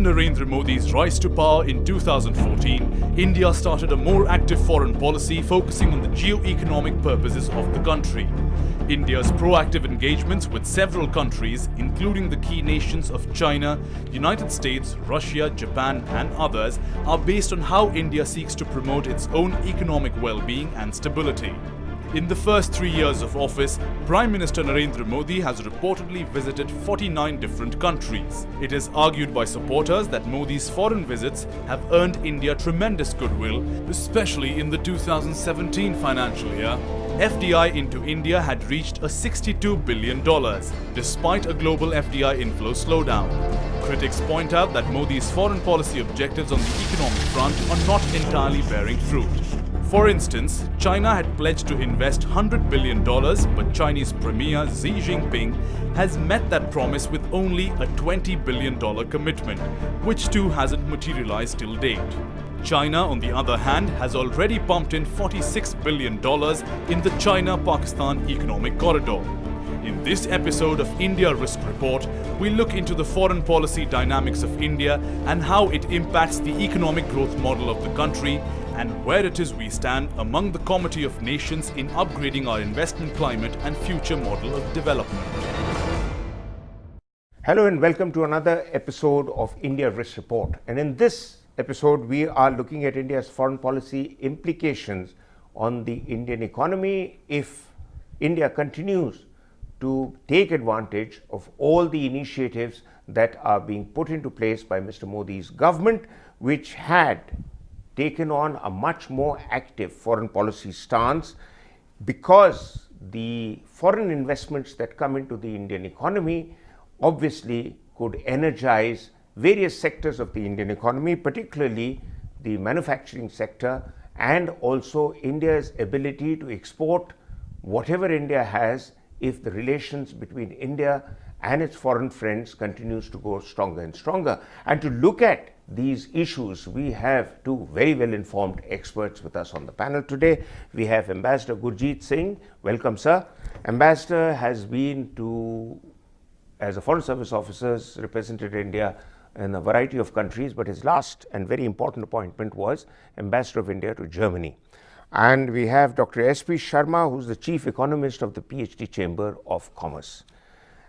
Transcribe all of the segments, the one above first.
Narendra Modi's rise to power in 2014, India started a more active foreign policy focusing on the geo-economic purposes of the country. India's proactive engagements with several countries, including the key nations of China, United States, Russia, Japan and others, are based on how India seeks to promote its own economic well-being and stability. In the first 3 years of office, Prime Minister Narendra Modi has reportedly visited 49 different countries. It is argued by supporters that Modi's foreign visits have earned India tremendous goodwill, especially in the 2017 financial year. FDI into India had reached a $62 billion, despite a global FDI inflow slowdown. Critics point out that Modi's foreign policy objectives on the economic front are not entirely bearing fruit. For instance, China had pledged to invest $100 billion, but Chinese Premier Xi Jinping has met that promise with only a $20 billion commitment, which too hasn't materialized till date. China, on the other hand, has already pumped in $46 billion in the China-Pakistan economic corridor. In this episode of India Risk Report, we look into the foreign policy dynamics of India and how it impacts the economic growth model of the country, and where it is we stand among the Committee of Nations in upgrading our investment climate and future model of development. Hello and welcome to another episode of India Risk Report. And in this episode, we are looking at India's foreign policy implications on the Indian economy if India continues to take advantage of all the initiatives that are being put into place by Mr. Modi's government, which had taken on a much more active foreign policy stance, because the foreign investments that come into the Indian economy obviously could energize various sectors of the Indian economy, particularly the manufacturing sector, and also India's ability to export whatever India has if the relations between India and its foreign friends continues to go stronger and stronger. And to look at these issues, we have two very well informed experts with us on the panel today. We have Ambassador Gurjeet Singh. Welcome, sir. Ambassador has been as a Foreign Service officer, represented India in a variety of countries, but his last and very important appointment was Ambassador of India to Germany. And we have Dr. S.P. Sharma, who's the Chief Economist of the PhD Chamber of Commerce.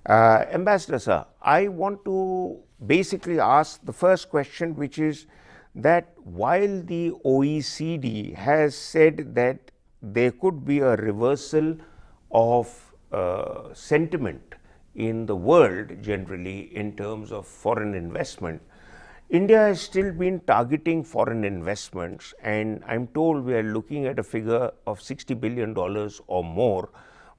Ambassador, sir, I want to basically ask the first question, which is that while the OECD has said that there could be a reversal of sentiment in the world generally in terms of foreign investment, India has still been targeting foreign investments, and I'm told we are looking at a figure of $60 billion or more.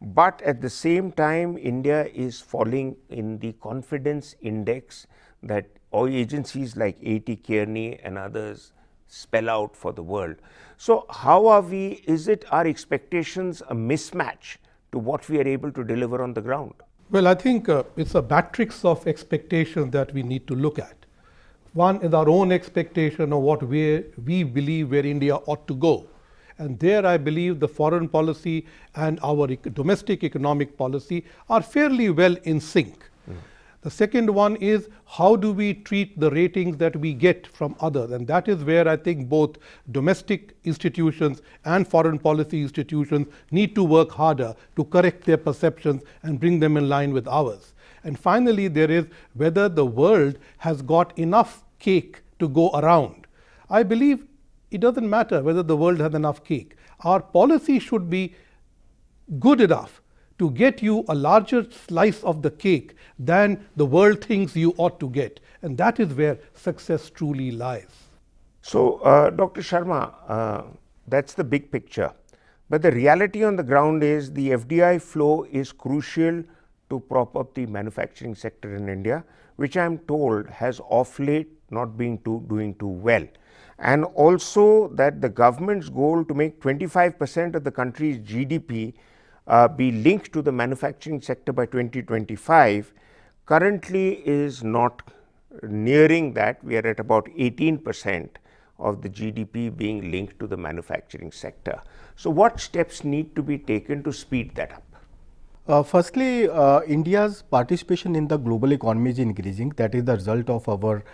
But at the same time, India is falling in the confidence index that all agencies like A.T. Kearney and others spell out for the world. So how are we, is it our expectations a mismatch to what we are able to deliver on the ground? Well, I think it's a matrix of expectations that we need to look at. One is our own expectation of what we believe where India ought to go. And there I believe the foreign policy and our domestic economic policy are fairly well in sync. The second one is how do we treat the ratings that we get from others, and that is where I think both domestic institutions and foreign policy institutions need to work harder to correct their perceptions and bring them in line with ours. And finally, there is whether the world has got enough cake to go around. I believe it doesn't matter whether the world has enough cake. Our policy should be good enough to get you a larger slice of the cake than the world thinks you ought to get. And that is where success truly lies. So, Dr. Sharma, that's the big picture. But the reality on the ground is the FDI flow is crucial to prop up the manufacturing sector in India, which I'm told has of late not been doing too well. And also that the government's goal to make 25% of the country's GDP be linked to the manufacturing sector by 2025 currently is not nearing that. We are at about 18% of the GDP being linked to the manufacturing sector. So what steps need to be taken to speed that up? Firstly, India's participation in the global economy is increasing. That is the result of our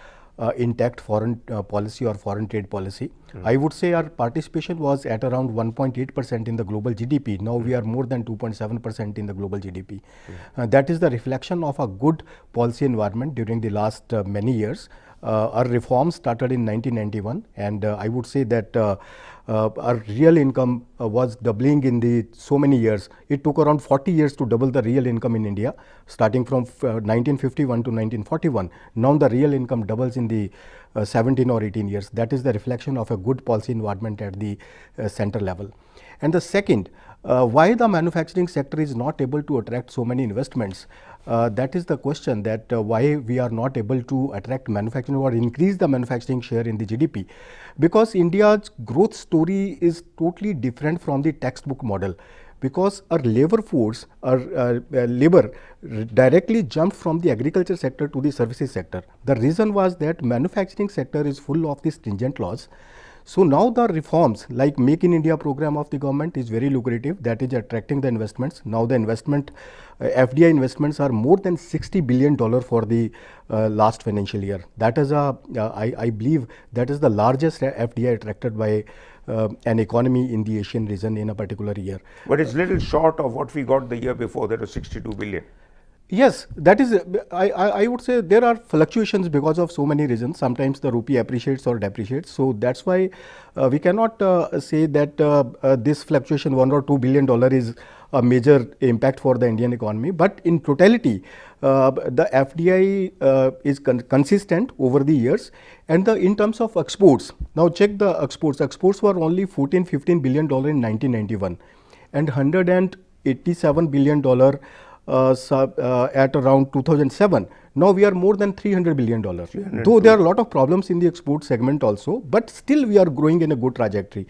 intact foreign policy or foreign trade policy. I would say our participation was at around 1.8% in the global GDP. Now we are more than 2.7% in the global GDP. That is the reflection of a good policy environment during the last many years. Our reforms started in 1991, and I would say that our real income was doubling in the so many years. It took around 40 years to double the real income in India, starting from 1951 to 1941. Now the real income doubles in the 17 or 18 years. That is the reflection of a good policy environment at the center level. And the second, why the manufacturing sector is not able to attract so many investments. That is the question, that why we are not able to attract manufacturing or increase the manufacturing share in the GDP. Because India's growth story is totally different from the textbook model. Because our labor force, our labor directly jumped from the agriculture sector to the services sector. The reason was that manufacturing sector is full of the stringent laws. So now the reforms like Make in India program of the government is very lucrative, that is attracting the investments. Now the investment, FDI investments are more than $60 billion for the last financial year. That is I believe that is the largest FDI attracted by an economy in the Asian region in a particular year. But it's little short of what we got the year before, that was 62 billion. Yes, that is, I would say there are fluctuations because of so many reasons. Sometimes the rupee appreciates or depreciates. So that's why we cannot say that this fluctuation $1 or $2 billion is a major impact for the Indian economy. But in totality, the FDI is consistent over the years. And in terms of exports, now check the exports. Exports were only $14-15 billion in 1991 and $187 billion at around 2007. Now we are more than $300 billion. Though there are a lot of problems in the export segment also, but still we are growing in a good trajectory.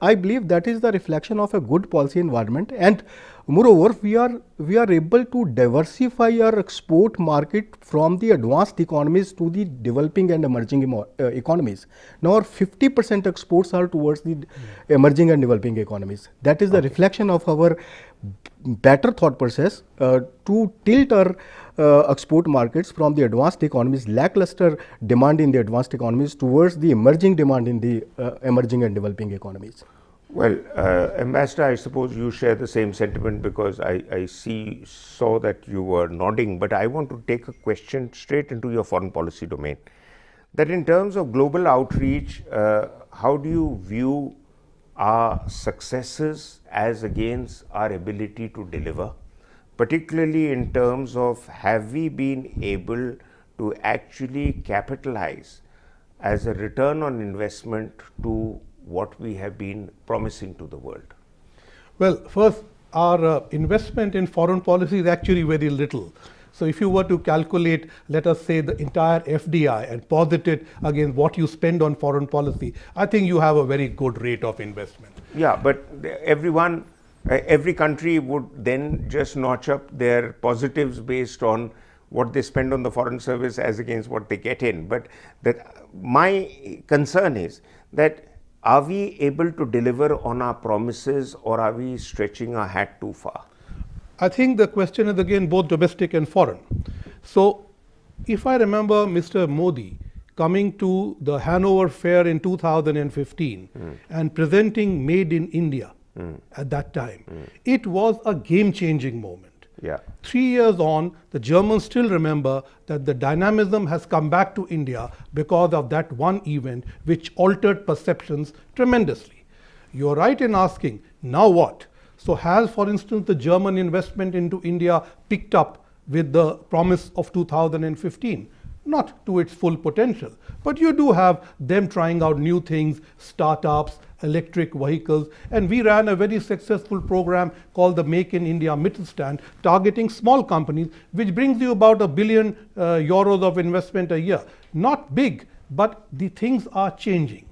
I believe that is the reflection of a good policy environment, and moreover we are able to diversify our export market from the advanced economies to the developing and emerging economies. Now our 50% exports are towards the emerging and developing economies. That is the reflection of our better thought process to tilt our export markets from the advanced economies, lackluster demand in the advanced economies, towards the emerging demand in the emerging and developing economies. Well, Ambassador, I suppose you share the same sentiment, because I saw that you were nodding, but I want to take a question straight into your foreign policy domain. That in terms of global outreach, how do you view our successes as against our ability to deliver, particularly in terms of have we been able to actually capitalize as a return on investment to what we have been promising to the world? Well, first, our investment in foreign policy is actually very little. So if you were to calculate, let us say, the entire FDI and posit it against what you spend on foreign policy, I think you have a very good rate of investment. Yeah, but every country would then just notch up their positives based on what they spend on the foreign service as against what they get in. But my concern is that, are we able to deliver on our promises, or are we stretching our hat too far? I think the question is again both domestic and foreign. So if I remember Mr. Modi coming to the Hanover Fair in 2015 and presenting Made in India at that time, it was a game-changing moment. Yeah. 3 years on, the Germans still remember that the dynamism has come back to India because of that one event which altered perceptions tremendously. You're right in asking, now what? So has, for instance, the German investment into India picked up with the promise of 2015? Not to its full potential, but you do have them trying out new things, startups, electric vehicles, and we ran a very successful program called the Make in India Mittelstand, targeting small companies, which brings you about €1 billion of investment a year. Not big, but the things are changing.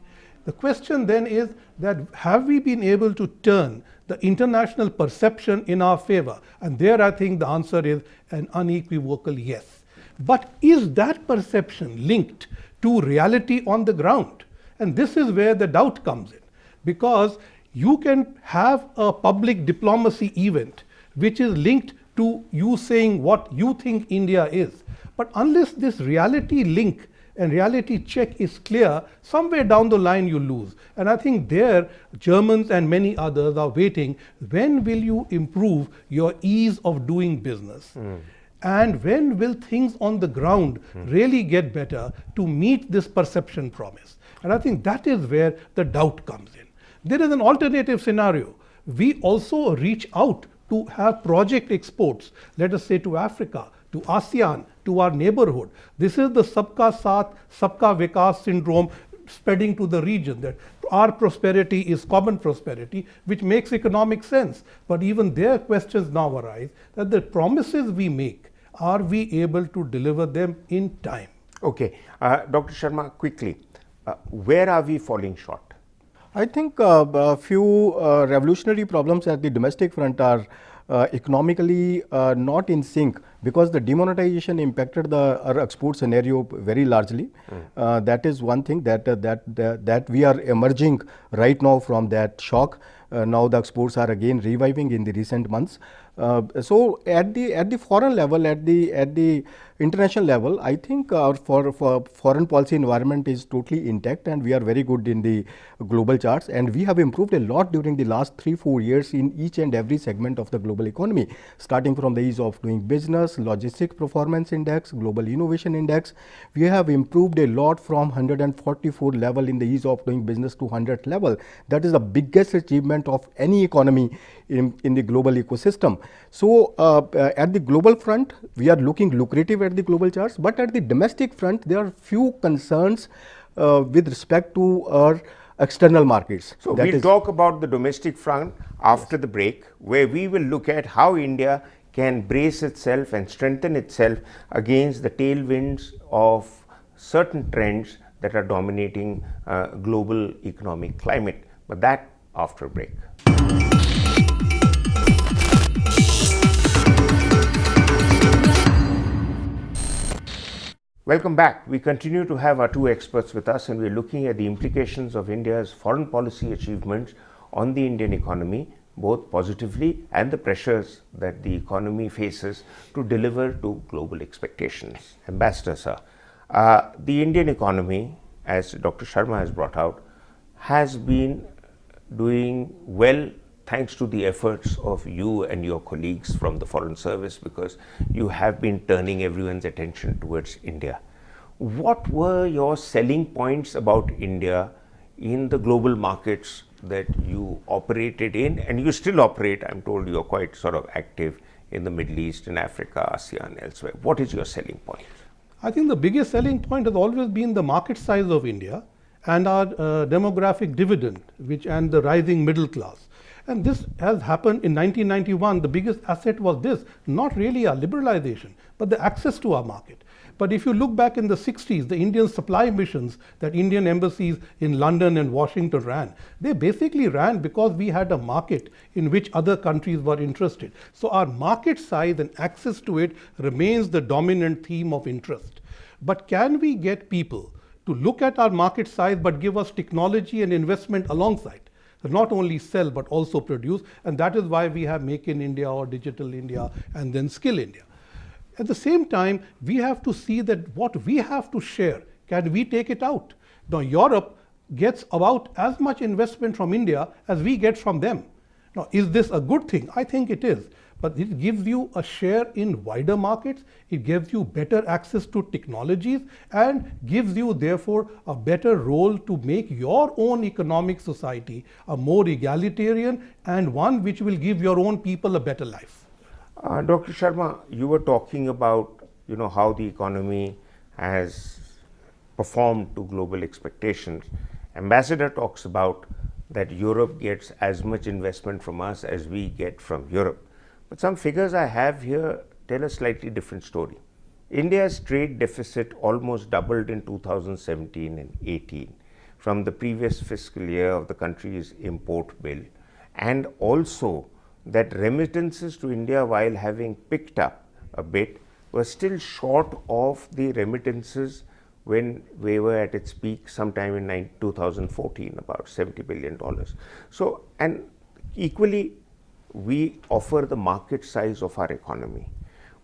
The question then is that, have we been able to turn the international perception in our favor? And there I think the answer is an unequivocal yes. But is that perception linked to reality on the ground? And this is where the doubt comes in, because you can have a public diplomacy event which is linked to you saying what you think India is. But unless this reality link and reality check is clear, somewhere down the line you lose. And I think there, Germans and many others are waiting, when will you improve your ease of doing business? And when will things on the ground really get better to meet this perception promise? And I think that is where the doubt comes in. There is an alternative scenario. We also reach out to have project exports, let us say to Africa, to ASEAN, to our neighborhood. This is the Sabka Saath, Sabka Vikas syndrome spreading to the region, that our prosperity is common prosperity, which makes economic sense. But even there, questions now arise that the promises we make, are we able to deliver them in time? Okay, Dr. Sharma, quickly, where are we falling short? I think a few revolutionary problems at the domestic front are economically not in sync, because the demonetization impacted our export scenario very largely. That is one thing that we are emerging right now from that shock. Now the exports are again reviving in the recent months. So at the foreign level, at the international level, I think our foreign policy environment is totally intact, and we are very good in the global charts, and we have improved a lot during the last 3-4 years in each and every segment of the global economy, starting from the ease of doing business, logistics performance index, global innovation index. We have improved a lot from 144 level in the ease of doing business to 100 level. That is the biggest achievement of any economy in the global ecosystem. So at the global front, we are looking lucrative at the global charts, but at the domestic front, there are few concerns with respect to our external markets. So we'll talk about the domestic front after the break, where we will look at how India can brace itself and strengthen itself against the tailwinds of certain trends that are dominating global economic climate. But that after a break. Welcome back. We continue to have our two experts with us, and we're looking at the implications of India's foreign policy achievements on the Indian economy, both positively and the pressures that the economy faces to deliver to global expectations. Ambassador, sir, the Indian economy, as Dr. Sharma has brought out, has been doing well thanks to the efforts of you and your colleagues from the Foreign Service, because you have been turning everyone's attention towards India. What were your selling points about India in the global markets that you operated in, and you still operate? I'm told you're quite sort of active in the Middle East and Africa, ASEAN, elsewhere. What is your selling point? I think the biggest selling point has always been the market size of India and our demographic dividend, and the rising middle class. And this has happened in 1991. The biggest asset was this, not really our liberalization, but the access to our market. But if you look back in the 60s, the Indian supply missions that Indian embassies in London and Washington ran, they basically ran because we had a market in which other countries were interested. So our market size and access to it remains the dominant theme of interest. But can we get people to look at our market size but give us technology and investment alongside? Not only sell but also produce, and that is why we have Make in India or Digital India and then Skill India. At the same time, we have to see that what we have to share, can we take it out? Now Europe gets about as much investment from India as we get from them. Now is this a good thing? I think it is. But it gives you a share in wider markets, it gives you better access to technologies, and gives you therefore a better role to make your own economic society a more egalitarian and one which will give your own people a better life. Dr. Sharma, you were talking about how the economy has performed to global expectations. Ambassador talks about that Europe gets as much investment from us as we get from Europe. But some figures I have here tell a slightly different story. India's trade deficit almost doubled in 2017 and 18 from the previous fiscal year of the country's import bill, and also that remittances to India, while having picked up a bit, were still short of the remittances when we were at its peak sometime in 2014, about $70 billion. So, and equally, we offer the market size of our economy.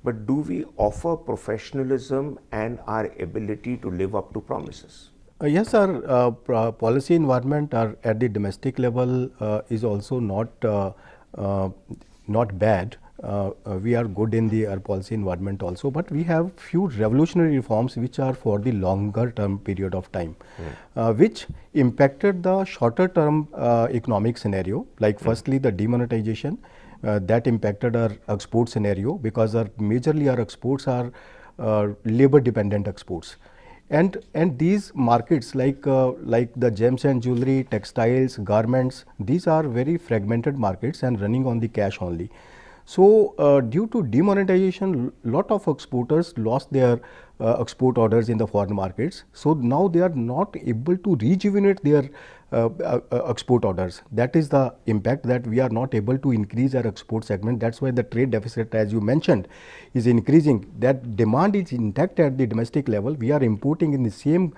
but do we offer professionalism and our ability to live up to promises? Yes, our policy environment at the domestic level is also not bad. We are good in our policy environment also, but we have few revolutionary reforms which are for the longer term period of time, which impacted the shorter term economic scenario. Like firstly, the demonetization that impacted our export scenario, because majorly our exports are labor dependent exports. And these markets like the gems and jewelry, textiles, garments, these are very fragmented markets and running on the cash only. So due to demonetization, lot of exporters lost their export orders in the foreign markets. So now they are not able to rejuvenate their export orders. That is the impact, that we are not able to increase our export segment. That's why the trade deficit, as you mentioned, is increasing. That demand is intact at the domestic level. We are importing in the same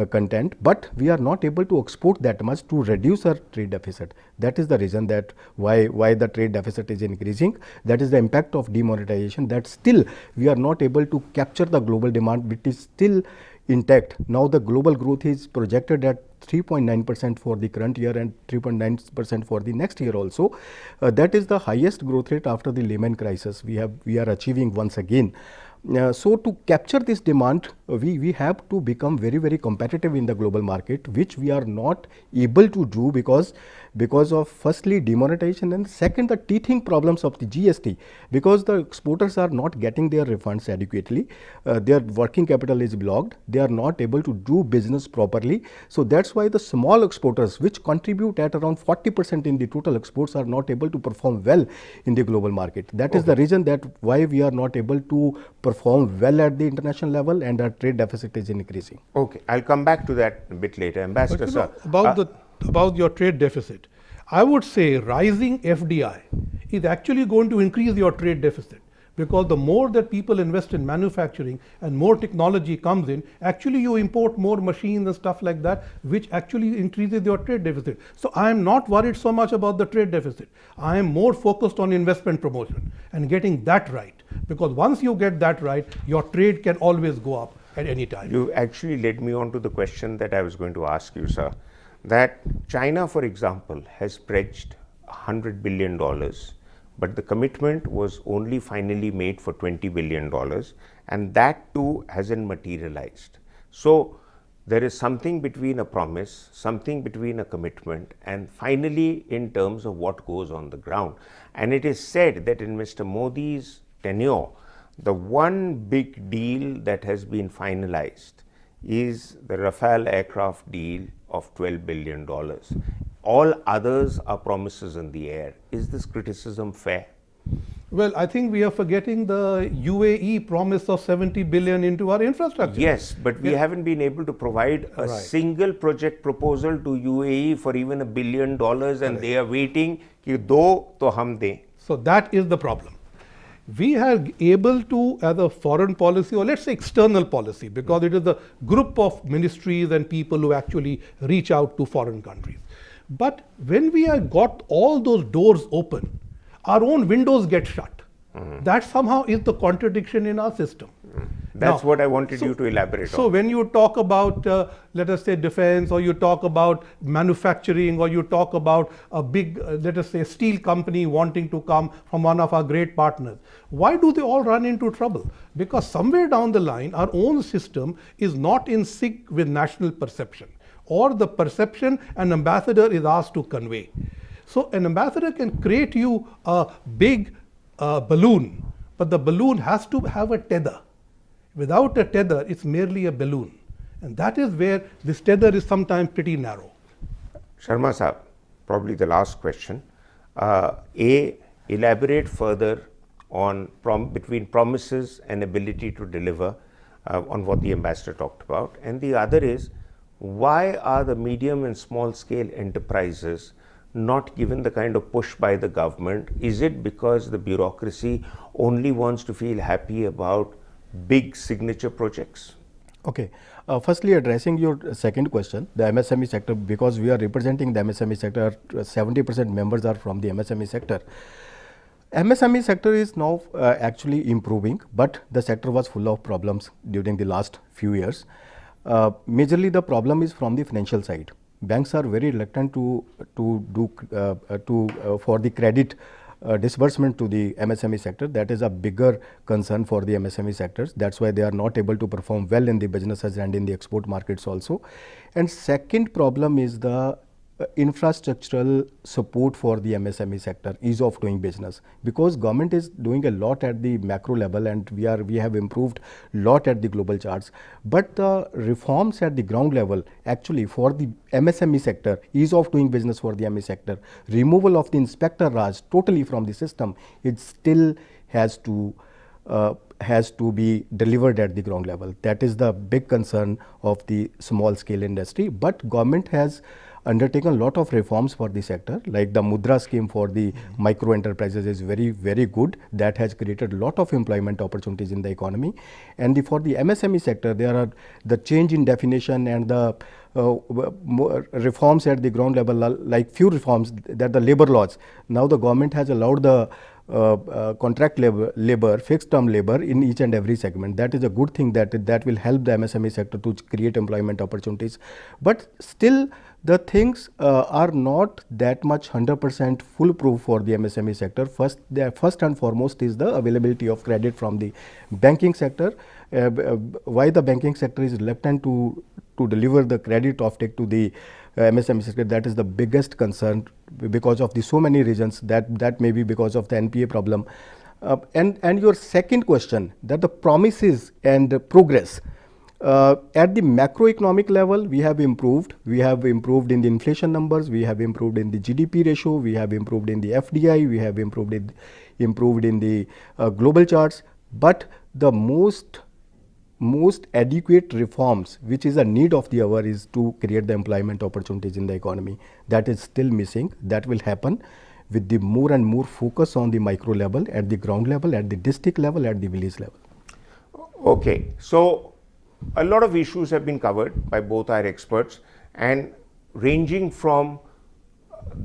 content, but we are not able to export that much to reduce our trade deficit. That is the reason that why the trade deficit is increasing. That is the impact of demonetization, that still we are not able to capture the global demand, which is still intact. Now the global growth is projected at 3.9% for the current year and 3.9% for the next year also. That is the highest growth rate after the Lehman crisis we are achieving once again. So to capture this demand, we have to become very, very competitive in the global market, which we are not able to do because of firstly demonetization, and second the teething problems of the GST, because the exporters are not getting their refunds adequately. Their working capital is blocked. They are not able to do business properly. So that's why the small exporters, which contribute at around 40% in the total exports, are not able to perform well in the global market. That is the reason that why we are not able to perform well at the international level, and our trade deficit is increasing. Okay, I'll come back to that a bit later. Ambassador, sir. About your trade deficit, I would say rising FDI is actually going to increase your trade deficit, because the more that people invest in manufacturing and more technology comes in, actually you import more machines and stuff like that, which actually increases your trade deficit. So I am not worried so much about the trade deficit. I am more focused on investment promotion and getting that right, because once you get that right, your trade can always go up at any time. You actually led me on to the question that I was going to ask you, sir, that China, for example, has pledged $100 billion, but the commitment was only finally made for $20 billion, and that too hasn't materialized. So there is something between a promise, something between a commitment, and finally in terms of what goes on the ground. And it is said that in Mr. Modi's tenure, the one big deal that has been finalized is the Rafale aircraft deal of $12 billion. All others are promises in the air. Is this criticism fair? Well, I think we are forgetting the UAE promise of 70 billion into our infrastructure. Yes, but we haven't been able to provide a single project proposal to UAE for even $1 billion, and they are waiting ki do to hum de. So that is the problem. We are able to, as a foreign policy, or let's say external policy, because it is a group of ministries and people who actually reach out to foreign countries. But when we have got all those doors open, our own windows get shut. That somehow is the contradiction in our system. That's what I wanted you to elaborate on. So when you talk about, let us say, defense, or you talk about manufacturing, or you talk about a big, let us say, steel company wanting to come from one of our great partners, why do they all run into trouble? Because somewhere down the line, our own system is not in sync with national perception, or the perception an ambassador is asked to convey. So an ambassador can create you a big balloon, but the balloon has to have a tether. Without a tether, it's merely a balloon. And that is where this tether is sometimes pretty narrow. Sharma Saab, probably the last question. Elaborate further on between promises and ability to deliver on what the ambassador talked about. And the other is, why are the medium and small scale enterprises not given the kind of push by the government? Is it because the bureaucracy only wants to feel happy about big signature projects? Okay. Firstly, addressing your second question, the MSME sector, because we are representing the MSME sector, 70% members are from the MSME sector. MSME sector is now actually improving, but the sector was full of problems during the last few years. Majorly the problem is from the financial side. Banks are very reluctant to do for the credit disbursement to the MSME sector. That is a bigger concern for the MSME sectors. That's why they are not able to perform well in the businesses and in the export markets also. And second problem is the infrastructural support for the MSME sector, ease of doing business, because government is doing a lot at the macro level and we have improved lot at the global charts, but the reforms at the ground level actually for the MSME sector, ease of doing business for the MSME sector, removal of the Inspector Raj totally from the system, it still has to be delivered at the ground level. That is the big concern of the small scale industry, but government has undertaken a lot of reforms for the sector, like the Mudra scheme for the micro enterprises is very, very good. That has created a lot of employment opportunities in the economy. And for the MSME sector, there are the change in definition and the reforms at the ground level, like few reforms that the labor laws. Now the government has allowed the contract labor, fixed term labor in each and every segment. That is a good thing that will help the MSME sector to create employment opportunities. But still the things are not that much 100% foolproof for the MSME sector. First and foremost is the availability of credit from the banking sector. Why the banking sector is reluctant to deliver the credit offtake to the MSME sector, that is the biggest concern because of the so many reasons. That may be because of the NPA problem. And your second question, that the promises and progress at the macroeconomic level, we have improved. We have improved in the inflation numbers. We have improved in the GDP ratio. We have improved in the FDI. We have improved in the global charts. But the most adequate reforms, which is a need of the hour, is to create the employment opportunities in the economy. That is still missing. That will happen with the more and more focus on the micro level, at the ground level, at the district level, at the village level. Okay, so a lot of issues have been covered by both our experts, and ranging from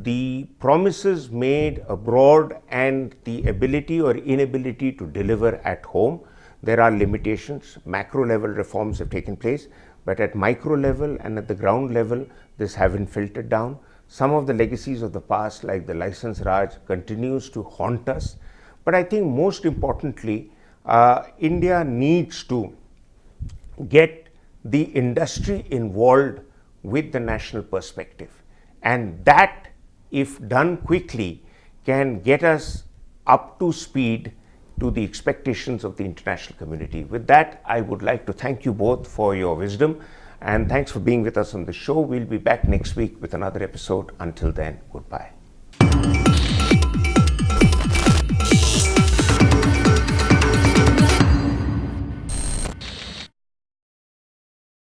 the promises made abroad and the ability or inability to deliver at home. There are limitations. Macro level reforms have taken place, but at micro level and at the ground level, this haven't filtered down. Some of the legacies of the past, like the license Raj, continues to haunt us. But I think most importantly, India needs to get the industry involved with the national perspective. And that, if done quickly, can get us up to speed to the expectations of the international community. With that, I would like to thank you both for your wisdom, and thanks for being with us on the show. We'll be back next week with another episode. Until then, goodbye.